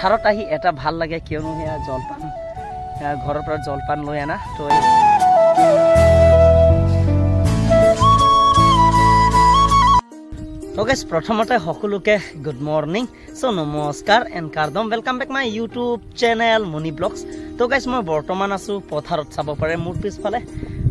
পথাৰত আহি এটা ভাল লাগে কিয়নো হেয়া জলপান ঘৰৰ পৰা জলপান লৈ আনা তো গাইস প্ৰথমতে সকলোকে গুড মৰ্নিং সো নমস্কাৰ এণ্ড কাৰ্ডম welcome back my YouTube channel Moni vlogs তো গাইস মই বৰ্তমান আছো পথাৰত চাব পাৰে মোৰ পিছফালে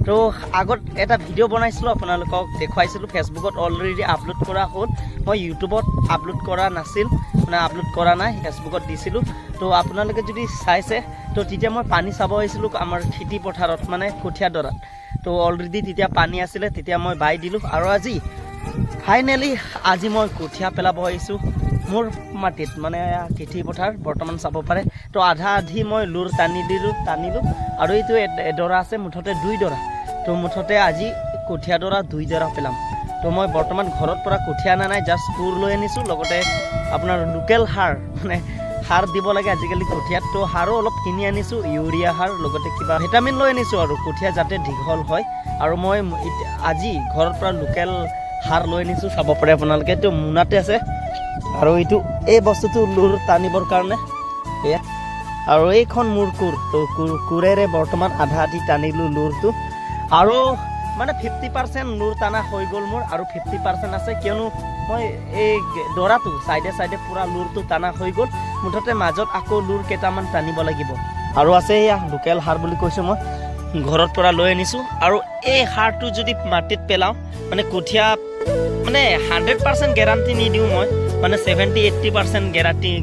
তো আগত এটা ভিডিও বনাইছিলো আপোনালোকক দেখুৱাইছিলো ফেসবুকত অলৰেডি আপলোড কৰা হ'ল মই ইউটিউবত আপলোড কৰা নাছিল মানে আপলোড কৰা নাই ফেসবুকত দিছিলো তো আপোনালোকে যদি চাইছে তো তেতিয়া মই পানী চাব আহিছিলো আমাৰ খেতি পথাৰত মানে কঠিয়া দৰাত তো অলৰেডি তেতিয়া পানী আছিল তেতিয়া মই বাই দিলো আৰু ফাইনেলি আজি মই কঠিয়া পেলাব আহিছো মোৰ মাটিত মানে খেতি পথাৰ বৰ্তমান চাব পাৰে তো আধা আধি মই লুৰ টানিলো আৰু এইটো এডৰা আছে মুঠতে দুই ডৰা তো মুঠতে আজি কঠিয়া ডৰা দুই ডৰা পেলাম তো মই বৰ্তমান ঘৰত পৰা কঠিয়া আনা নাই জাষ্ট কোৰ লৈ আনিছো লগতে আপোনাৰ লোকেল সাৰ মানে সাৰ দিব লাগে আজিকালি কঠিয়াত তো সাৰো অলপ কিনি আনিছো ইউৰিয়া সাৰ লগতে কিবা ভিটামিন লৈ আনিছো আৰু কঠিয়া যাতে দীঘল হয় আৰু মই আজি ঘৰৰ পৰা লোকেল সাৰ লৈ আনিছো চাব পাৰে আপোনালোকে তো মুনাতে আছে আৰু এইটো এই বস্তুটো লুৰ টানিবৰ কাৰণে এয়া আৰু এইখন মোৰ কোৰ তো কোৰেৰে বৰ্তমান আধা আধি টানিলো লুৰটো আৰু মানে 50% লুৰ টানা হৈ গ'ল মোৰ আৰু 50% আছে কিয়নো মই এই ডৰাটো সাইডে পুৰা লুৰটো টানা হৈ গ'ল মুঠতে মাজত আকৌ লুৰ কেইটামান টানিব লাগিব আৰু আছে এয়া লোকেল সাৰ বুলি কৈছো মই ঘৰত পৰা লৈ আনিছো আৰু এই সাৰটো যদি মাটিত পেলাও মানে কঠিয়া মানে 100% গ্যাৰান্টি নিদিও মই মানে 70-80%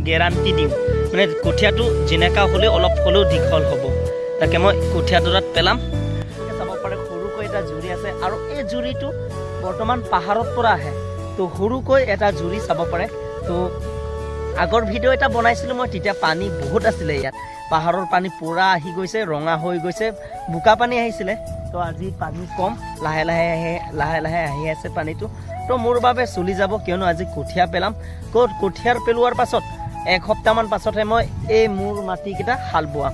গ্যাৰান্টি দিম মানে কঠিয়াটো যেনেকা হলে অলপ হলেও দীঘল হ'ব তাকে মই কঠিয়া দৰাত পেলাম চাব পাৰে সৰুকৈ এটা জুৰি আছে আৰু এই জুৰিটো বৰ্তমান পাহাৰত পৰা আহে তো সৰুকৈ এটা জুৰি চাব পাৰে তো আগৰ ভিডিও এটা বনাইছিলো মই তেতিয়া পানী বহুত আছিল ইয়াত পাহাৰৰ পানী পুৰা আহি গৈছে ৰঙা হৈ গৈছে বুকা পানী আহিছিল তো আজি পানী কম লাহে লাহে আহি আছে পানীটো তো মোৰ বাবে চলি যাব কিয়নো আজি কঠিয়া পেলাম কঠিয়াৰ পেলোৱাৰ পাছত এক সপ্তাহমান পাছতহে মই এই মোৰ মাটি কেইটা হাল বোৱাম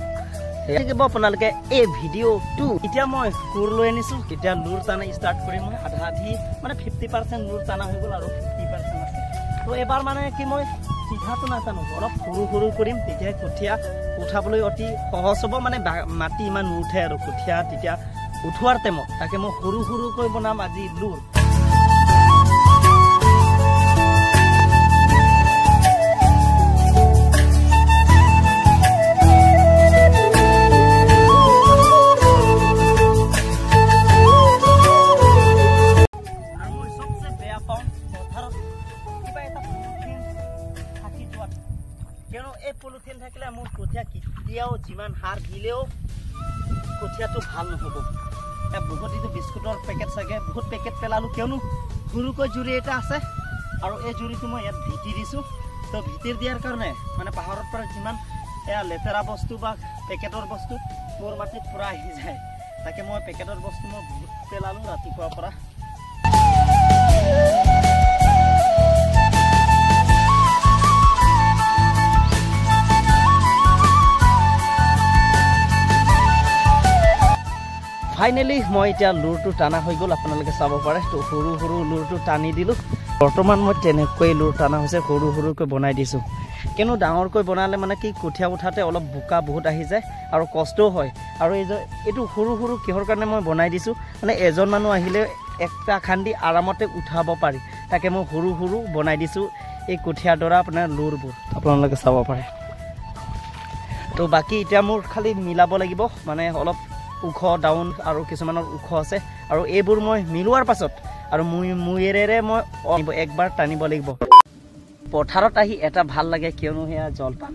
দেখিব আপোনালোকে এই ভিডিওটো এতিয়া মই কোৰ লৈ আনিছো এতিয়া লুৰ টানা ষ্টাৰ্ট কৰিম মই আধা আধি মানে 50% লুৰ টানা হৈ গ'ল আৰু 50% আছে তো এবাৰ মানে কি মই চিধাটো নাটানো অলপ সৰু কৰিম তেতিয়া কঠিয়া উঠাবলৈ অতি সহজ হ'ব মানে মাটি ইমান নুঠে আৰু কঠিয়া তেতিয়া উঠোৱাৰ টাইমত তাকে মই সৰুকৈ বনাম আজি লুৰ পলিথিন থাকিলে মোৰ কঠিয়া কেতিয়াও যিমান সাৰ দিলেও কঠিয়াটো ভাল নহ'ব বহুতো বিস্কুটৰ পেকেট চাগে বহুত পেকেট পেলালো কিয়নো সৰুকৈ জুৰি এটা আছে আৰু এই জুৰিটো মই ইয়াত ভিটি দিছো তো ভিটিৰ দিয়াৰ কাৰণে মানে পাহাৰৰ পৰা যিমান এয়া লেতেৰা বস্তু বা পেকেটৰ বস্তু মোৰ মাটিত পুৰা আহি যায় তাকে মই পেকেটৰ বস্তু মই বহুত পেলালো ৰাতিপুৱাৰ পৰা ফাইনেলি মই এতিয়া লুৰটো টানা হৈ গ'ল আপোনালোকে চাব পাৰে তো সৰু লুৰটো টানি দিলো বৰ্তমান মই তেনেকৈ লুৰ টানা হৈছে সৰুকৈ বনাই দিছো কিয়নো ডাঙৰকৈ বনালে মানে কি কঠিয়া উঠাতে অলপ বোকা বহুত আহি যায় আৰু কষ্টও হয় আৰু এইটো সৰু কিহৰ কাৰণে মই বনাই দিছো মানে এজন মানুহ আহিলে একটা খান্দি আৰামতে উঠাব পাৰি তাকে মই সৰু বনাই দিছো এই কঠিয়া দৰা আপোনাৰ লুৰবোৰ আপোনালোকে চাব পাৰে তো বাকি এতিয়া মোৰ খালি মিলাব লাগিব মানে অলপ উখ ডাউন আৰু কিছুমানৰ উখ আছে আৰু এইবোৰ মই মিলোৱাৰ পাছত আৰু মুয়েৰেৰে মই একবাৰ টানিব লাগিব পথাৰত আহি এটা ভাল লাগে কিয়নো হেয়া জলপান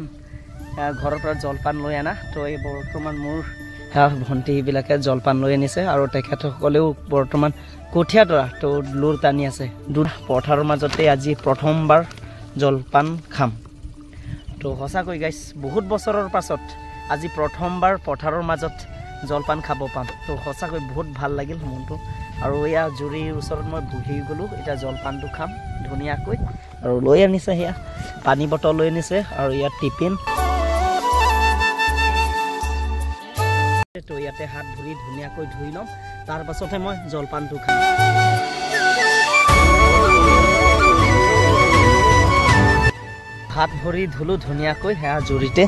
ঘৰৰ পৰা জলপান লৈ আনা তো এই বৰ্তমান মোৰ ভণ্টিবিলাকে জলপান লৈ আনিছে আৰু তেখেতসকলেও বৰ্তমান কঠিয়া দৰা তো লুৰ টানি আছে পথাৰৰ মাজতে আজি প্ৰথমবাৰ জলপান খাম তো সঁচাকৈ গাইছ বহুত বছৰৰ পাছত আজি প্ৰথমবাৰ পথাৰৰ মাজত জলপান খাব পাম তো সঁচাকৈ বহুত ভাল লাগিল মনটো আৰু এয়া জুৰিৰ ওচৰত মই বহি গ'লো এতিয়া জলপানটো খাম ধুনীয়াকৈ আৰু লৈ আনিছে সেয়া পানী বটল লৈ আনিছে আৰু ইয়াত টিফিন তো ইয়াতে হাত ভৰি ধুনীয়াকৈ ধুই ল'ম তাৰ পাছতহে মই জলপানটো খাম হাত ভৰি ধুলো ধুনীয়াকৈ সেয়া জুৰিতে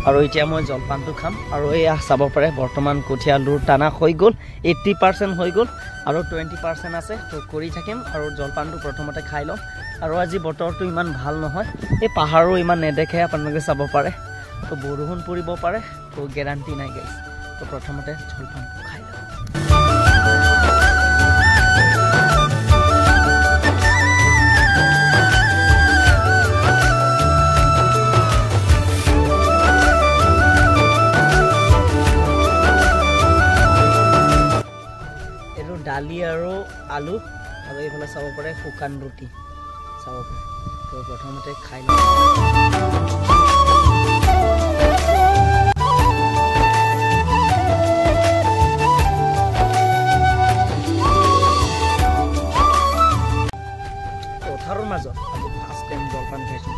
আৰু এতিয়া মই জলপানটো খাম আৰু এয়া চাব পাৰে বৰ্তমান কঠীয়া লুৰ টানা হৈ গ'ল 80% হৈ গ'ল আৰু 20% আছে তো কৰি থাকিম আৰু জলপানটো প্ৰথমতে খাই লম আৰু আজি বতৰটো ইমান ভাল নহয় এই পাহাৰো ইমান নেদেখে আপোনালোকে চাব পাৰে তো বৰষুণ পৰিব পাৰে তো গেৰাণ্টি নাই গাইছ তো প্ৰথমতে জলপানটো খাই লম দালি আৰু আলু আৰু এইফালে চাব পাৰে শুকান ৰুটি চাব পাৰে তো প্ৰথমতে খাই লওঁ পথাৰৰ মাজত আজি ফাৰ্ষ্ট টাইম জলপান খাইছোঁ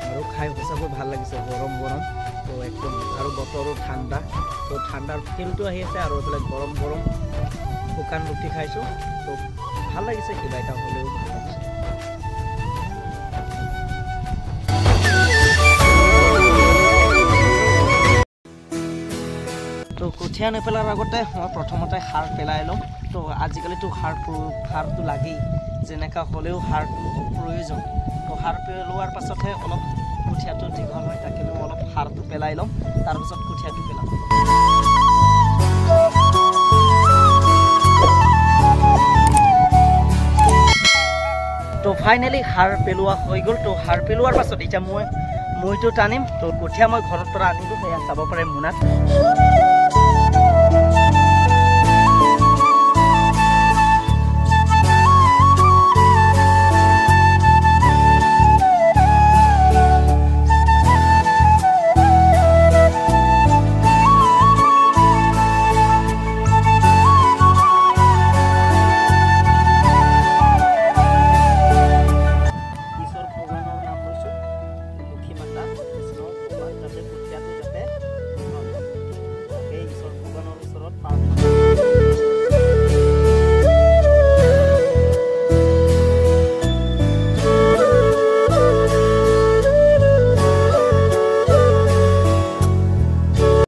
আৰু খাই সঁচাকৈ ভাল লাগিছে গৰম গৰম তো একদম আৰু বতৰো ঠাণ্ডা তো ঠাণ্ডাৰ ফিলটো আহি আছে আৰু এইফালে গৰম গৰম শুকান ৰুটি খাইছোঁ তো ভাল লাগিছে কিবা এটা হ'লেও ভাল লাগিছে তো কঠীয়া নেপেলাৰ আগতে মই প্ৰথমতে সাৰ পেলাই লওঁ তো আজিকালিতো সাৰটো লাগেই যেনেকুৱা হ'লেও সাৰটো প্ৰয়োজন তো সাৰ পেলোৱাৰ পাছতহে অলপ কঠীয়াটো দীঘল হয় তাকে মই অলপ সাৰটো পেলাই লওঁ তাৰপিছত কঠীয়াটো পেলাম তো ফাইনেলি সাৰ পেলোৱা হৈ গ'ল তো সাৰ পেলোৱাৰ পাছত এতিয়া মই মৈটো টানিম তো কঠীয়া মই ঘৰৰ পৰা আনিলোঁ সেয়া চাব পাৰে মোনাত